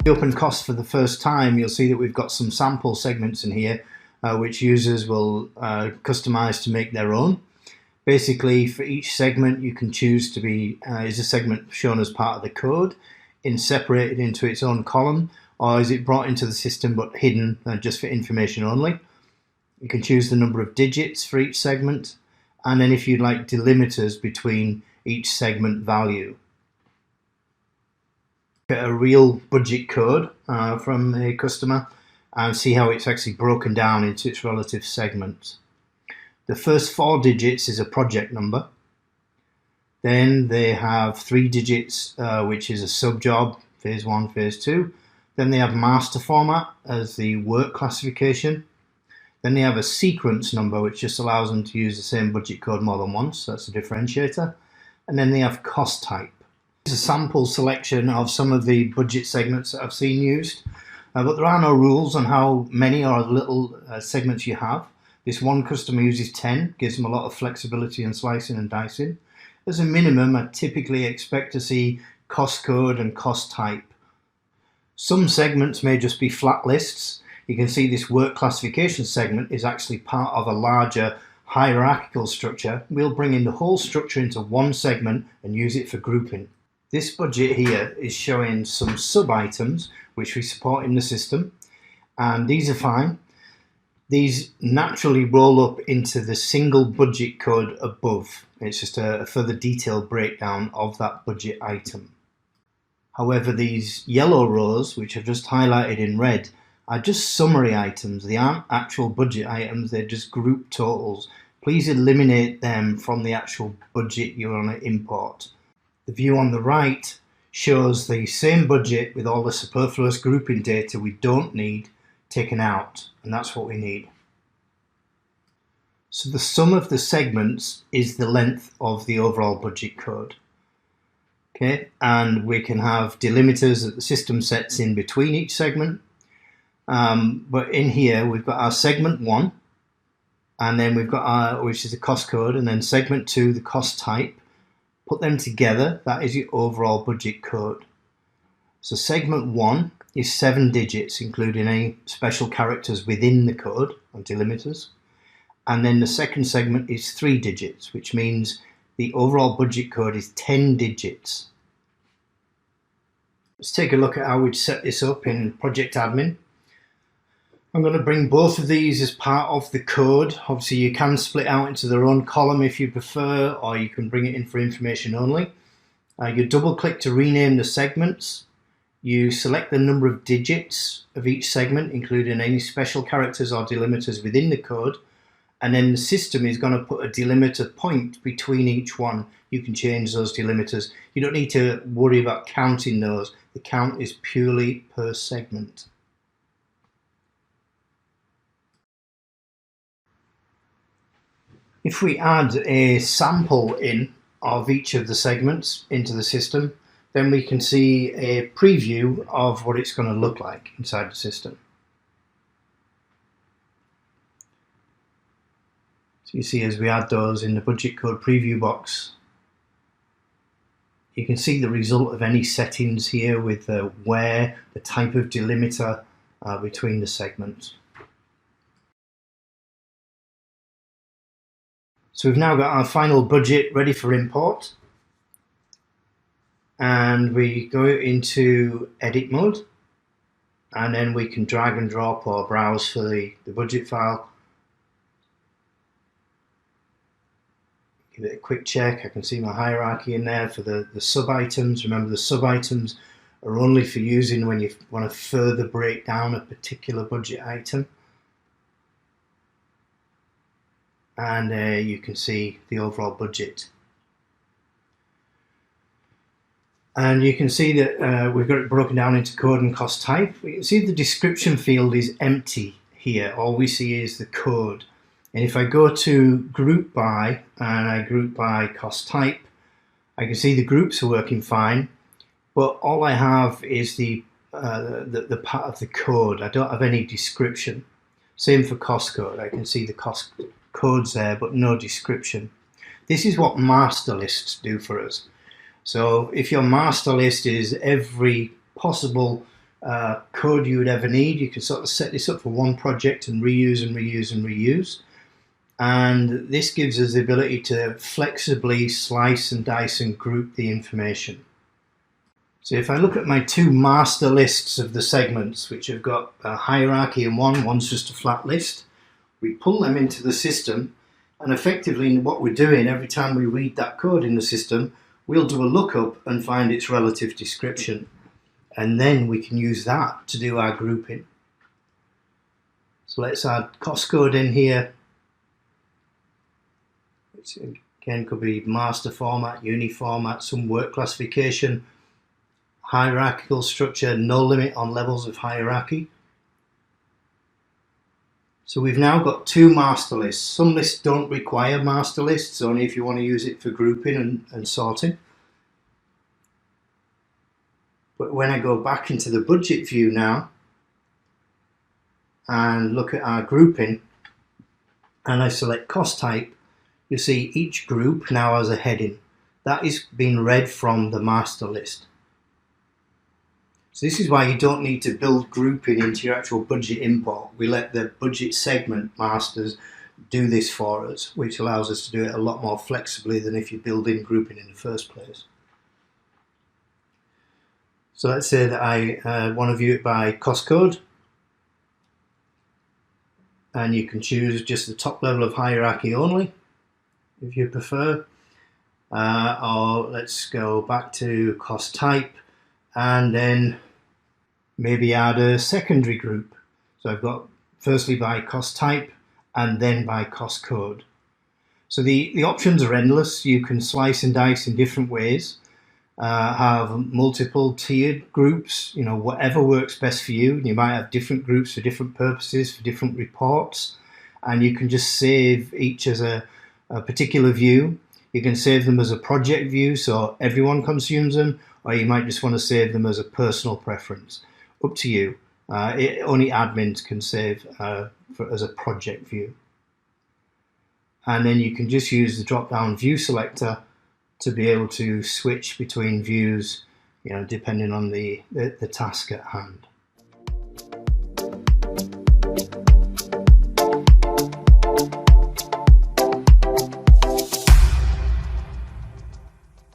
Open cost for the first time, you'll see that we've got some sample segments in here which users will customize to make their own. Basically, for each segment you can choose to be is a segment shown as part of the code and separated into its own column, or is it brought into the system but hidden just for information only. You can choose the number of digits for each segment, and then if you'd like delimiters between each segment value. Get a real budget code from a customer and see how it's actually broken down into its relative segments. The first 4 digits is a project number. Then they have 3 digits which is a sub-job, phase 1, phase 2. Then they have master format as the work classification. Then they have a sequence number which just allows them to use the same budget code more than once, that's a differentiator. And then they have cost type. It's a sample selection of some of the budget segments that I've seen used, but there are no rules on how many or little segments you have. This one customer uses 10, gives them a lot of flexibility in slicing and dicing. As a minimum, I typically expect to see cost code and cost type. Some segments may just be flat lists. You can see this work classification segment is actually part of a larger hierarchical structure. We'll bring in the whole structure into one segment and use it for grouping. This budget here is showing some sub-items which we support in the system, and these are fine. These naturally roll up into the single budget code above. It's just a further detailed breakdown of that budget item. However, these yellow rows, which I've just highlighted in red, are just summary items. They aren't actual budget items, they're just group totals. Please eliminate them from the actual budget you want to import. The view on the right shows the same budget with all the superfluous grouping data we don't need taken out, and that's what we need. So the sum of the segments is the length of the overall budget code. Okay, and we can have delimiters that the system sets in between each segment. But in here we've got our segment 1, and then we've got our, which is the cost code, and then segment 2, the cost type. Put them together, that is your overall budget code. So segment 1 is 7 digits, including any special characters within the code and delimiters. And then the second segment is 3 digits, which means the overall budget code is 10 digits. Let's take a look at how we'd set this up in Project Admin. I'm going to bring both of these as part of the code. Obviously you can split out into their own column if you prefer, or you can bring it in for information only. You double click to rename the segments. You select the number of digits of each segment, including any special characters or delimiters within the code, and then the system is going to put a delimiter point between each one. You can change those delimiters. You don't need to worry about counting those. The count is purely per segment. If we add a sample in of each of the segments into the system, then we can see a preview of what it's going to look like inside the system. So you see as we add those in the budget code preview box, you can see the result of any settings here with where, the type of delimiter between the segments. So we've now got our final budget ready for import, and we go into edit mode, and then we can drag and drop or browse for the budget file. Give it a quick check. I can see my hierarchy in there for the sub-items. Remember, the sub-items are only for using when you want to further break down a particular budget item. And you can see the overall budget. And you can see that we've got it broken down into code and cost type. You can see the description field is empty here. All we see is the code. And if I go to group by and I group by cost type, I can see the groups are working fine, but all I have is the part of the code. I don't have any description. Same for cost code. I can see the cost codes there, but no description. This is what master lists do for us. So if your master list is every possible code you would ever need, you can sort of set this up for one project and reuse and reuse and reuse. And this gives us the ability to flexibly slice and dice and group the information. So if I look at my two master lists of the segments, which have got a hierarchy in one's just a flat list, we pull them into the system, and effectively what we're doing every time we read that code in the system, we'll do a lookup and find its relative description. And then we can use that to do our grouping. So let's add cost code in here. Which again could be master format, uni format, some work classification, hierarchical structure, no limit on levels of hierarchy. So we've now got two master lists. Some lists don't require master lists, only if you want to use it for grouping and sorting. But when I go back into the budget view now and look at our grouping and I select cost type, you see each group now has a heading. That is being read from the master list. So this is why you don't need to build grouping into your actual budget import. We let the budget segment masters do this for us, which allows us to do it a lot more flexibly than if you build in grouping in the first place. So let's say that I want to view it by cost code. And you can choose just the top level of hierarchy only, if you prefer. Or let's go back to cost type and then maybe add a secondary group. So I've got firstly by cost type and then by cost code. So the options are endless. You can slice and dice in different ways. Have multiple tiered groups, whatever works best for you. You might have different groups for different purposes, for different reports, and you can just save each as a particular view. You can save them as a project view so everyone consumes them, or you might just want to save them as a personal preference. Up to you. Only admins can save as a project view. And then you can just use the drop-down view selector to be able to switch between views, depending on the task at hand.